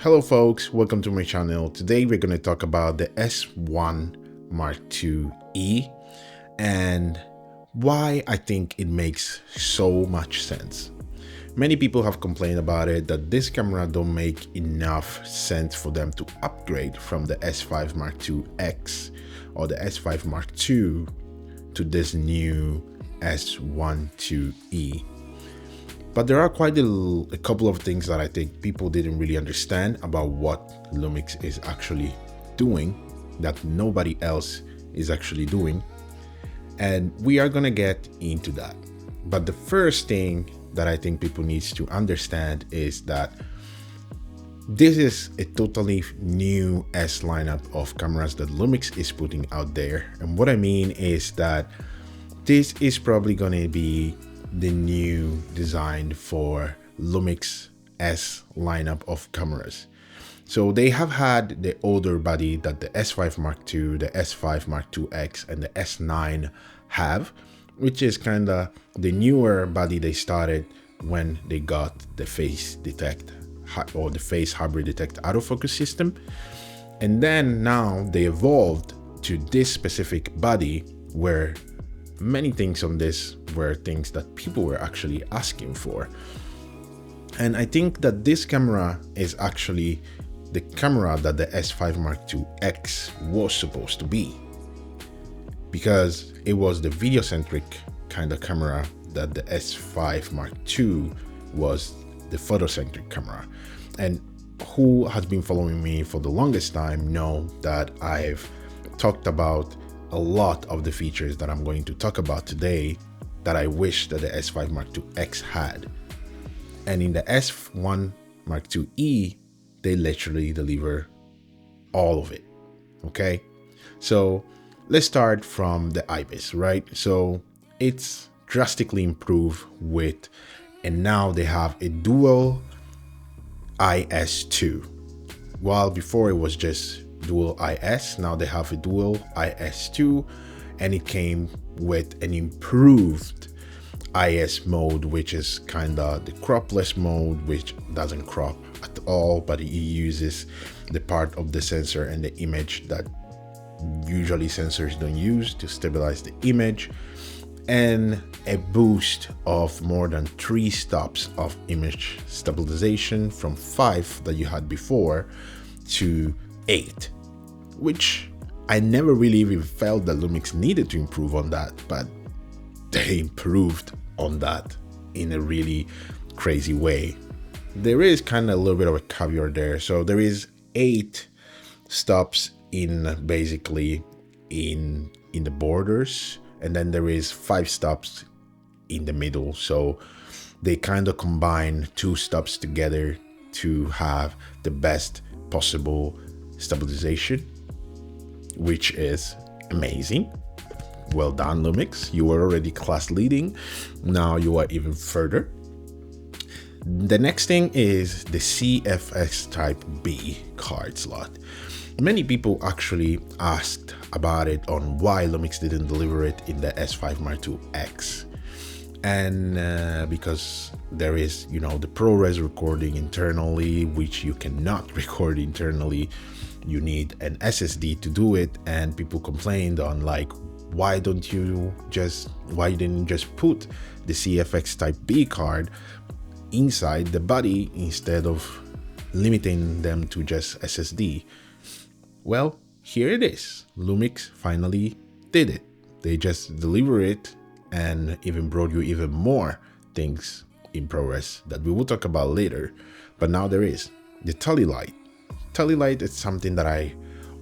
Hello folks, welcome to my channel. Today we're going to talk about the S1IIE and why I think it makes so much sense. Many people have complained about it, that this camera don't make enough sense for them to upgrade from the S5 Mark II X or the S5 Mark II to this new S1IIE. But there are quite a couple of things that I think people didn't really understand about what Lumix is actually doing that nobody else is actually doing. And we are gonna get into that. But the first thing that I think people needs to understand is that this is a totally new S lineup of cameras that Lumix is putting out there. And what I mean is that this is probably gonna be the new design for Lumix S lineup of cameras. So they have had the older body that the S5 Mark II, the S5 Mark II X, and the S9 have, which is kind of the newer body they started when they got the face detect or the face hybrid detect autofocus system. And then now they evolved to this specific body where many things on this were things that people were actually asking for. And I think that this camera is actually the camera that the S5 Mark II X was supposed to be, because it was the video-centric kind of camera that the S5 Mark II was the photocentric camera. And who has been following me for the longest time know that I've talked about a lot of the features that I'm going to talk about today that I wish that the S5 Mark II X had. And in the S1 Mark IIe, they literally deliver all of it. Okay, so let's start from the IBIS, right? So it's drastically improved with, and now they have a dual IS2. While before it was just dual IS, now they have a dual IS2, and it came with an improved IS mode, which is kind of the cropless mode, which doesn't crop at all, but it uses the part of the sensor and the image that usually sensors don't use to stabilize the image, and a boost of more than 3 stops of image stabilization from 5 that you had before to 8, which I never really even felt that Lumix needed to improve on that, but they improved on that in a really crazy way. There is kind of a little bit of a caveat there. So there is 8 stops in basically in the borders, and then there is 5 stops in the middle. So they kind of combine 2 stops together to have the best possible stabilization, which is amazing. Well done, Lumix. You were already class leading. Now you are even further. The next thing is the CFX Type B card slot. Many people actually asked about it on why Lumix didn't deliver it in the S5 Mark II X. And because there is, the ProRes recording internally, which you cannot record internally. You need an SSD to do it, and people complained on like, why didn't you just put the CFX Type B card inside the body instead of limiting them to just SSD? Well, here it is. Lumix finally did it. They just deliver it and even brought you even more things in ProRes that we will talk about later. But now there is the telly light. Telly light is something that I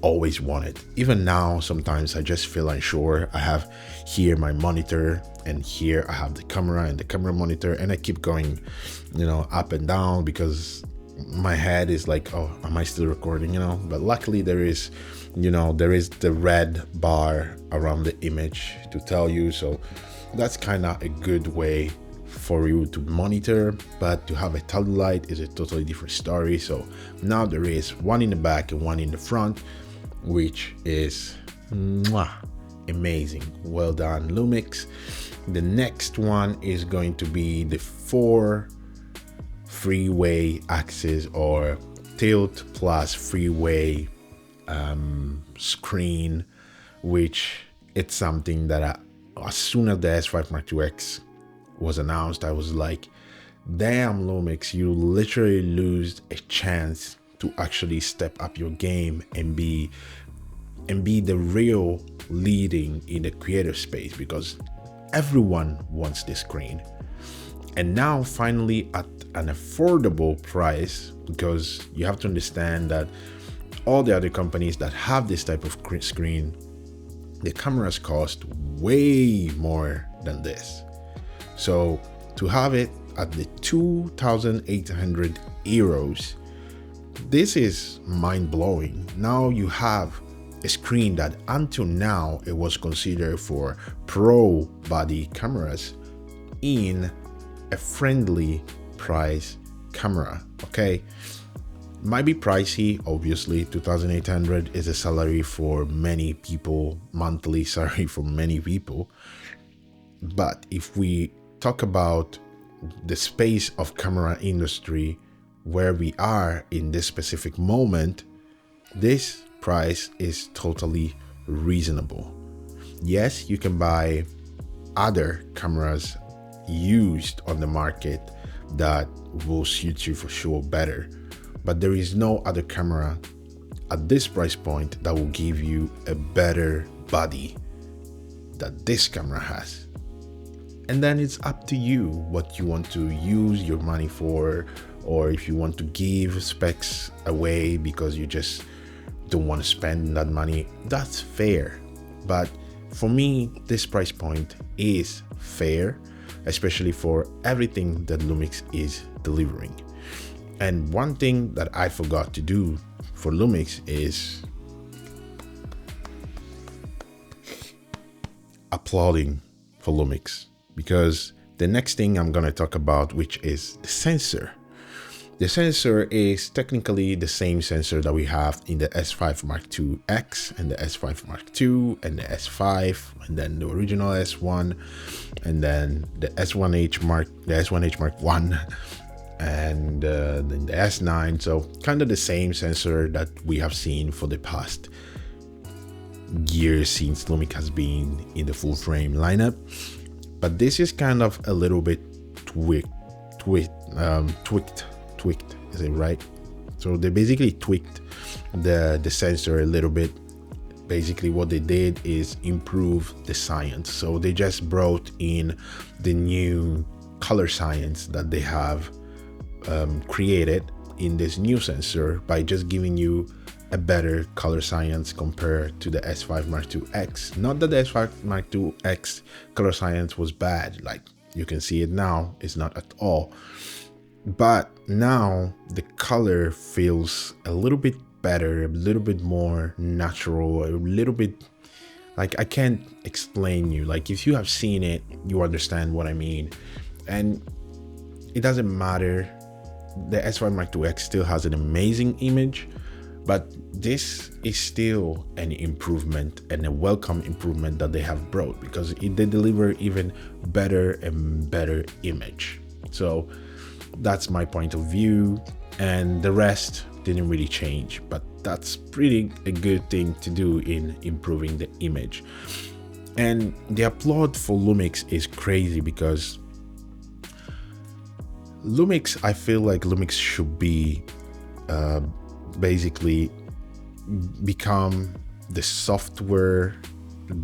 always wanted. Even now, sometimes I just feel unsure. I have here my monitor, and here I have the camera and the camera monitor, and I keep going, up and down because my head is like, oh, am I still recording? But luckily there is, there is the red bar around the image to tell you. So that's kind of a good way for you to monitor, but to have a telly light is a totally different story. So now there is one in the back and one in the front, which is amazing. Well done, Lumix. The next one is going to be the 4 freeway axis or tilt plus freeway screen, which it's something that as soon as the S5 Mark II X was announced, I was like, damn, Lumix, you literally lose a chance to actually step up your game and be the real leading in the creative space, because everyone wants this screen. And now finally at an affordable price, because you have to understand that all the other companies that have this type of screen, the cameras cost way more than this. So to have it at the 2,800 euros, this is mind-blowing. Now you have a screen that until now it was considered for pro body cameras in a friendly price camera. Okay, might be pricey, obviously. 2,800 is a salary for many people, monthly salary for many people. But if we talk about the space of camera industry where we are in this specific moment, this price is totally reasonable. Yes, you can buy other cameras used on the market that will suit you for sure better, but there is no other camera at this price point that will give you a better body that this camera has. And then it's up to you what you want to use your money for, or if you want to give specs away because you just don't want to spend that money, that's fair. But for me, this price point is fair, especially for everything that Lumix is delivering. And one thing that I forgot to do for Lumix is applauding for Lumix, because the next thing I'm going to talk about, which is the sensor. The sensor is technically the same sensor that we have in the S5 Mark II X and the S5 Mark II and the S5, and then the original S1, and then the S1H Mark I, and then the S9. So kind of the same sensor that we have seen for the past years since Lumix has been in the full frame lineup. But this is kind of a little bit tweaked, is it right? So they basically tweaked the sensor a little bit. Basically what they did is improve the science. So they just brought in the new color science that they have created in this new sensor by just giving you a better color science compared to the S5 Mark II X. Not that the S5 Mark II X color science was bad, like you can see it now, it's not at all. But now the color feels a little bit better, a little bit more natural, a little bit like, I can't explain you. Like if you have seen it, you understand what I mean. And it doesn't matter, the S5 Mark II X still has an amazing image, but this is still an improvement and a welcome improvement that they have brought, because they deliver even better and better image. So that's my point of view, and the rest didn't really change, but that's pretty a good thing to do in improving the image. And the applaud for Lumix is crazy, because Lumix, I feel like Lumix should be basically become the software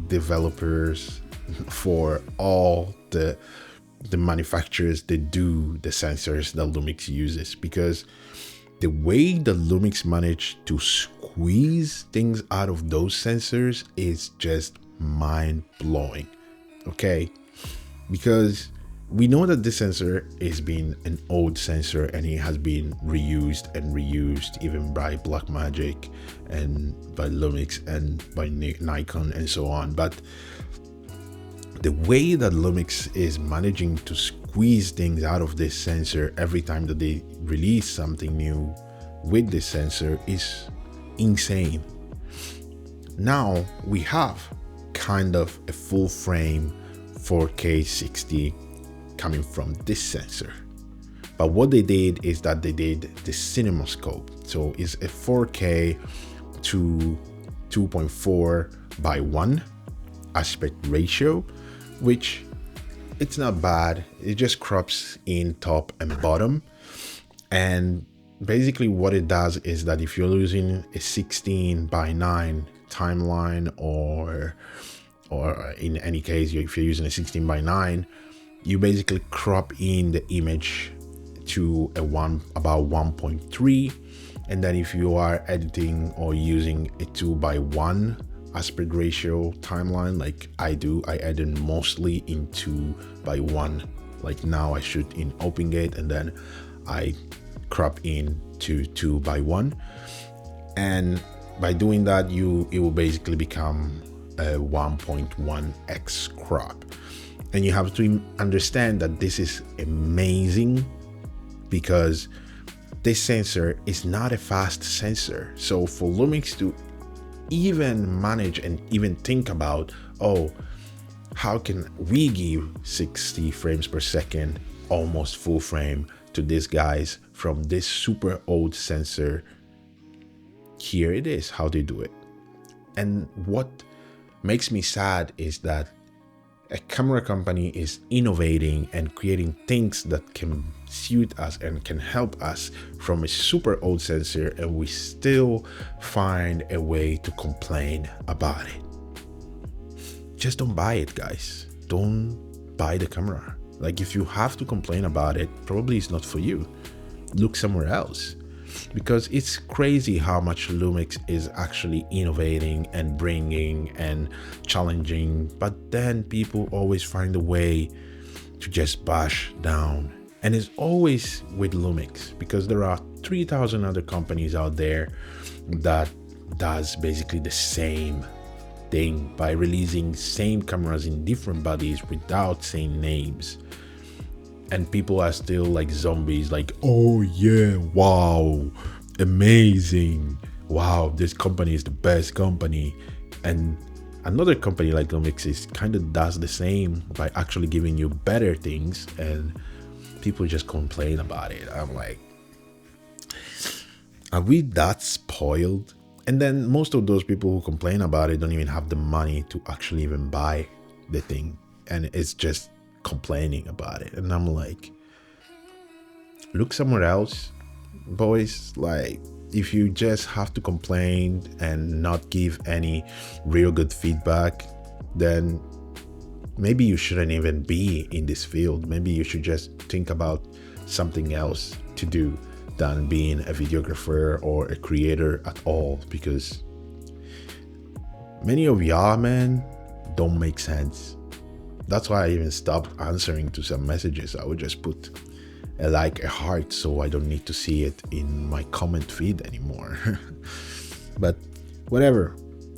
developers for all the manufacturers that do the sensors that Lumix uses, because the way that Lumix managed to squeeze things out of those sensors is just mind-blowing. Okay, because we know that this sensor has been an old sensor and it has been reused and reused, even by Blackmagic and by Lumix and by Nikon and so on. But the way that Lumix is managing to squeeze things out of this sensor every time that they release something new with this sensor is insane. Now we have kind of a full frame 4K 60 coming from this sensor, But what they did is that they did the CinemaScope. So it's a 4K to 2.4 by 1 aspect ratio, which it's not bad. It just crops in top and bottom. And basically what it does is that if you're using a 16 by 9 timeline, or in any case, if you're using a 16 by 9, you basically crop in the image to about 1.3. And then if you are editing or using a 2 by 1 aspect ratio timeline, like I do, I edit mostly in 2 by 1. Like now I shoot in OpenGate and then I crop in to 2 by 1. And by doing that, it will basically become a 1.1x crop. And you have to understand that this is amazing because this sensor is not a fast sensor. So for Lumix to even manage and even think about, oh, how can we give 60 frames per second, almost full frame to these guys from this super old sensor? Here it is, how they do it. And what makes me sad is that a camera company is innovating and creating things that can suit us and can help us from a super old sensor, and we still find a way to complain about it. Just don't buy it, guys. Don't buy the camera. Like, if you have to complain about it, probably it's not for you. Look somewhere else. Because it's crazy how much Lumix is actually innovating and bringing and challenging, but then people always find a way to just bash down. And it's always with Lumix, because there are 3,000 other companies out there that does basically the same thing by releasing same cameras in different bodies without saying names. And people are still like zombies, like, oh yeah, wow, amazing, wow, this company is the best company. And another company like Lumix is kind of does the same by actually giving you better things, and people just complain about it. I'm like, are we that spoiled? And then most of those people who complain about it don't even have the money to actually even buy the thing, and it's just complaining about it. And I'm like, look somewhere else, boys. Like, if you just have to complain and not give any real good feedback, then maybe you shouldn't even be in this field. Maybe you should just think about something else to do than being a videographer or a creator at all, because many of y'all, man, don't make sense. That's why I even stopped answering to some messages. I would just put a heart, so I don't need to see it in my comment feed anymore. But whatever.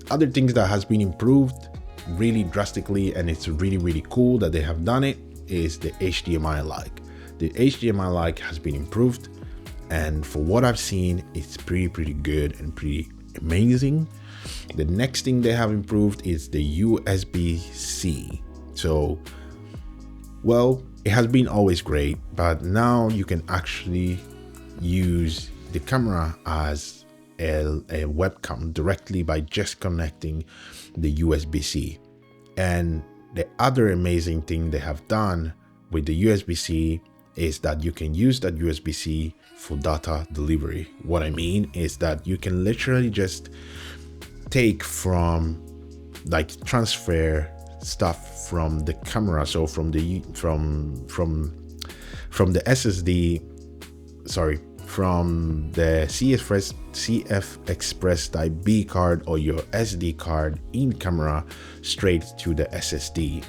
Other things that has been improved really drastically, and it's really, really cool that they have done it, is the HDMI like. The HDMI like has been improved, and for what I've seen, it's pretty good and pretty amazing. The next thing they have improved is the USB-C. So, well, it has been always great, but now you can actually use the camera as a webcam directly by just connecting the USB-C. And the other amazing thing they have done with the USB-C is that you can use that USB-C for data delivery. What I mean is that you can literally just take transfer stuff from the camera, so from the CF Express Type B card or your SD card in camera straight to the SSD,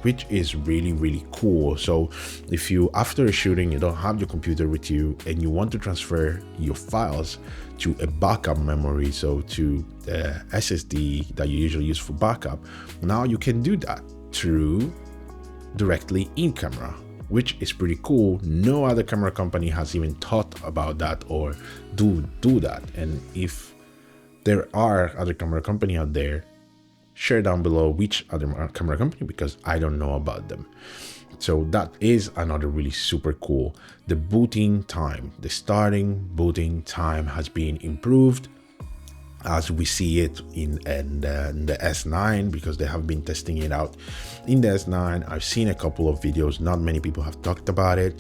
which is really cool. So if you, after shooting, you don't have your computer with you and you want to transfer your files to a backup memory, so to the SSD that you usually use for backup, now you can do that through directly in camera, which is pretty cool. No other camera company has even thought about that or do that. And if there are other camera company out there, share down below which other camera company, because I don't know about them. So that is another really super cool. The booting time, the starting booting time has been improved, as we see it in the S9, because they have been testing it out in the S9. I've seen a couple of videos, not many people have talked about it,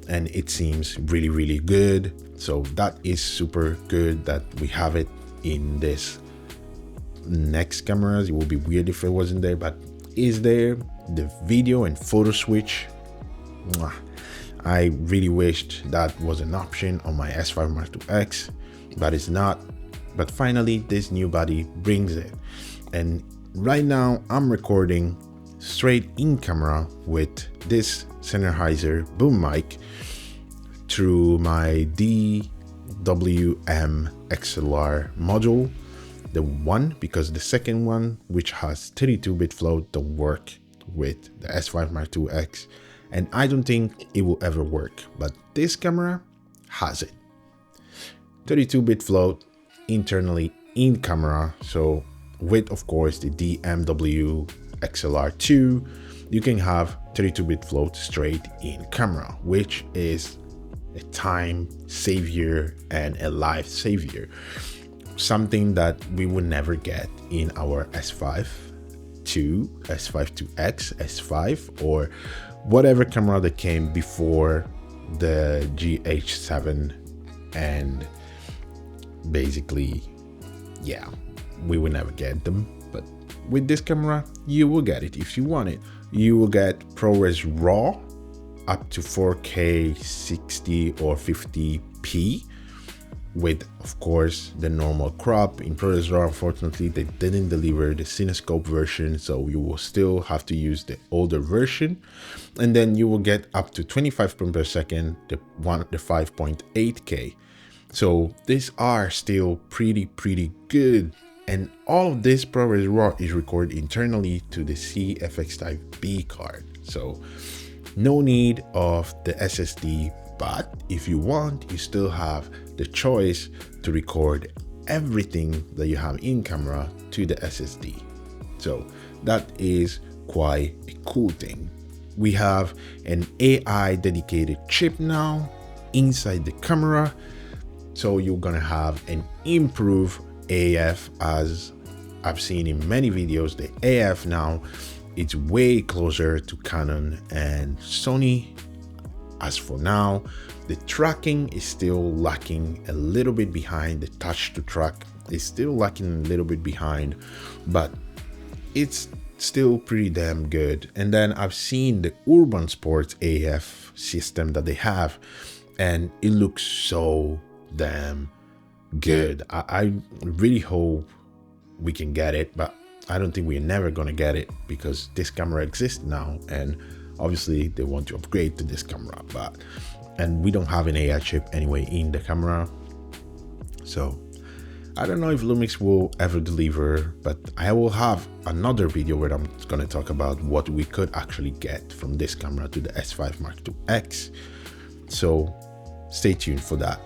and it seems really, really good. So that is super good that we have it in this next cameras. It would be weird if it wasn't there, but is there. The video and photo switch, I really wished that was an option on my S5 Mark II X, but it's not. But finally this new body brings it, and right now I'm recording straight in camera with this Sennheiser boom mic through my DWM XLR module, the one, because the second one, which has 32-bit flow, don't work with the S5 Mark II X, and I don't think it will ever work, but this camera has it. 32-bit float internally in camera. So with, of course, the DMW XLR2, you can have 32-bit float straight in camera, which is a time savior and a life savior, something that we would never get in our S5 II, S5 IIX, S5, or whatever camera that came before the GH7. And basically, yeah, we will never get them. But with this camera, you will get it if you want it. You will get ProRes RAW up to 4K 60 or 50p, with, of course, the normal crop. In ProRes RAW, unfortunately, they didn't deliver the Cinescope version, so you will still have to use the older version. And then you will get up to 25 frames per second, the 5.8K. So these are still pretty good. And all of this ProRes RAW is recorded internally to the CFX Type B card. So no need of the SSD, but if you want, you still have the choice to record everything that you have in camera to the SSD. So that is quite a cool thing. We have an AI dedicated chip now inside the camera. So you're gonna have an improved AF, as I've seen in many videos. The AF now, it's way closer to Canon and Sony. As for now, the tracking is still lacking a little bit behind. The touch to track is still lacking a little bit behind, but it's still pretty damn good. And then I've seen the Urban Sports AF system that they have, and it looks so damn good. I really hope we can get it, but I don't think we're never gonna get it, because this camera exists now, and obviously they want to upgrade to this camera, and we don't have an AI chip anyway in the camera. So I don't know if Lumix will ever deliver, but I will have another video where I'm gonna talk about what we could actually get from this camera to the S5 Mark II X. So stay tuned for that.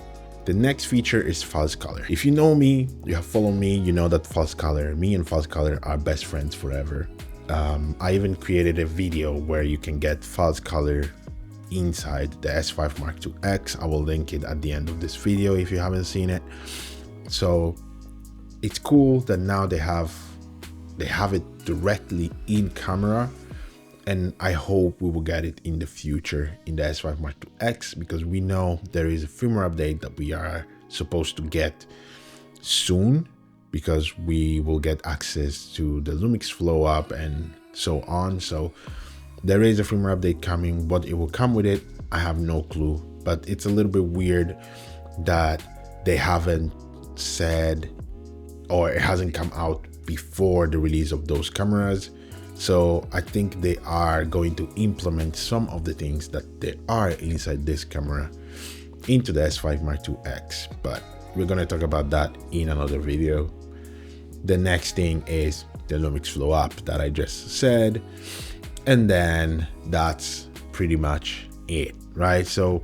The next feature is false color. If you know me, you have followed me, you know that false color, me and false color are best friends forever. I even created a video where you can get false color inside the S5 Mark II X. I will link it at the end of this video if you haven't seen it. So it's cool that now they have it directly in camera, and I hope we will get it in the future in the S5 Mark II X, because we know there is a firmware update that we are supposed to get soon, because we will get access to the Lumix Flow app and so on. So there is a firmware update coming. What it will come with it, I have no clue, but it's a little bit weird that they haven't said, or it hasn't come out before the release of those cameras. So I think they are going to implement some of the things that they are inside this camera into the S5 Mark II X, but we're going to talk about that in another video. The next thing is the Lumix Flow app that I just said, and then that's pretty much it, right? So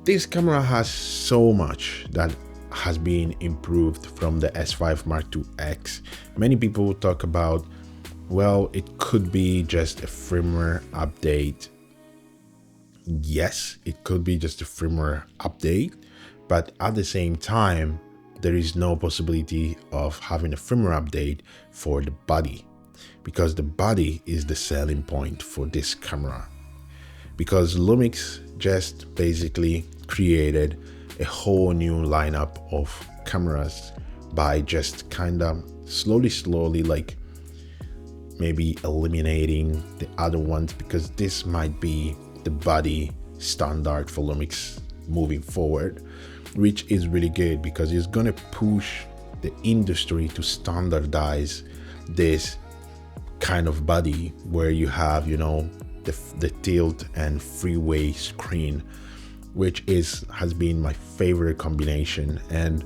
this camera has so much that has been improved from the S5 Mark II X. Many people talk about, well, it could be just a firmware update. Yes, it could be just a firmware update, but at the same time, there is no possibility of having a firmware update for the body, because the body is the selling point for this camera. Because Lumix just basically created a whole new lineup of cameras by just kind of slowly like maybe eliminating the other ones, because this might be the body standard for Lumix moving forward, which is really good because it's going to push the industry to standardize this kind of body where you have, you know, the tilt and freeway screen, which has been my favorite combination. And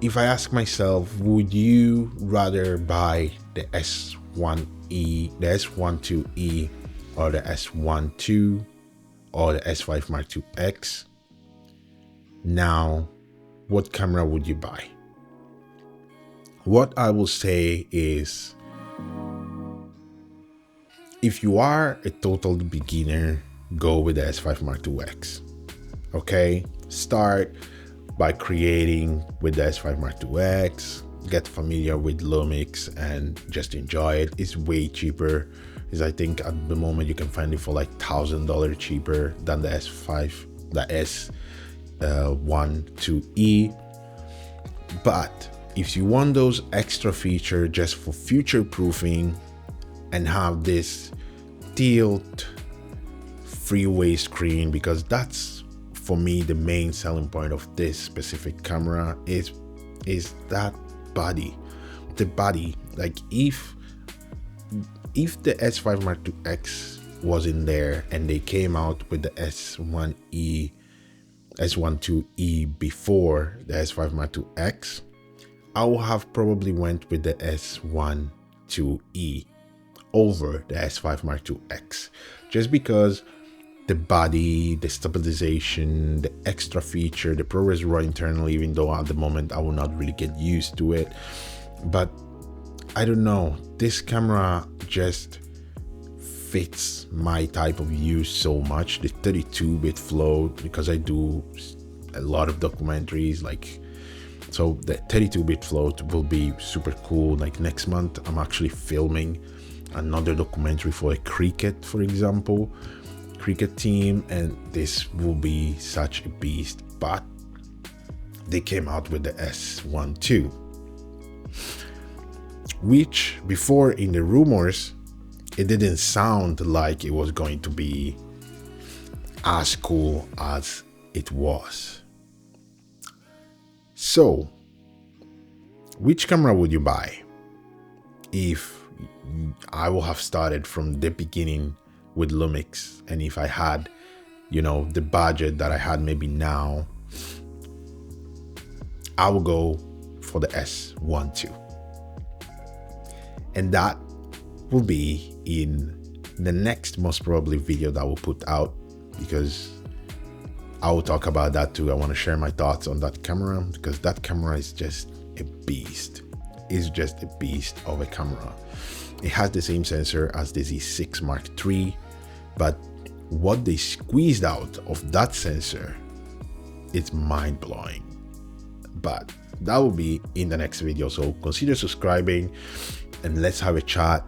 if I ask myself, would you rather buy the S1E, the S1IIE, or the S1II, or the S5 Mark II X? Now, what camera would you buy? What I will say is, if you are a total beginner, go with the S5 Mark II X. Okay, start by creating with the S5 Mark II X, get familiar with Lumix and just enjoy it. It's way cheaper. I think at the moment you can find it for like $1,000 cheaper than the S5, the S1IIE. But if you want those extra features just for future proofing and have this tilt freeway screen, because that's for me the main selling point of this specific camera, is that body. The body, like if the S5 Mark II X wasn't there and they came out with the S1IIE before the S5 Mark II X, I would have probably went with the S1IIE over the S5 Mark II X, just because the body, the stabilization, the extra feature, the ProRes RAW internally, even though at the moment I will not really get used to it. But I don't know, this camera just fits my type of use so much. The 32-bit flow, because I do a lot of documentaries, like, so the 32-bit float will be super cool. Like next month, I'm actually filming another documentary for a cricket, for example, cricket team, and this will be such a beast. But they came out with the S1II, which before in the rumors, it didn't sound like it was going to be as cool as it was. So, which camera would you buy? If I will have started from the beginning with Lumix, and if I had, you know, the budget that I had maybe now, I will go for the S1II. And that will be in the next most probably video that I will put out, because I will talk about that too. I want to share my thoughts on that camera, because that camera is just a beast. It's just a beast of a camera. It has the same sensor as the Z6 Mark III, but what they squeezed out of that sensor, it's mind-blowing. But that will be in the next video, so consider subscribing and let's have a chat.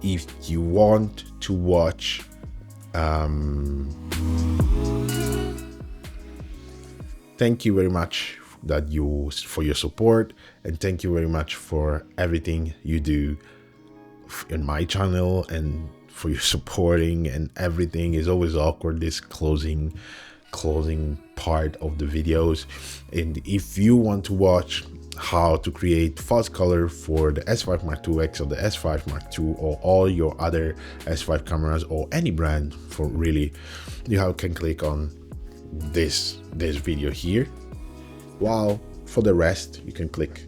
If you want to watch thank you very much for your support, and thank you very much for everything you do in my channel and for your supporting and everything. Is always awkward, this closing part of the videos. And if you want to watch how to create fuzz color for the S5 Mark II X or the S5 Mark II or all your other S5 cameras or any brand, for really, you can click on this video here, while for the rest you can click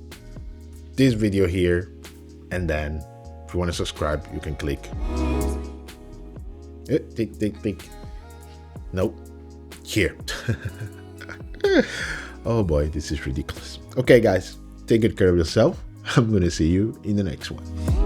this video here, and then if you want to subscribe you can click nope, here. Oh boy, this is ridiculous. Okay guys, take good care of yourself. I'm gonna see you in the next one.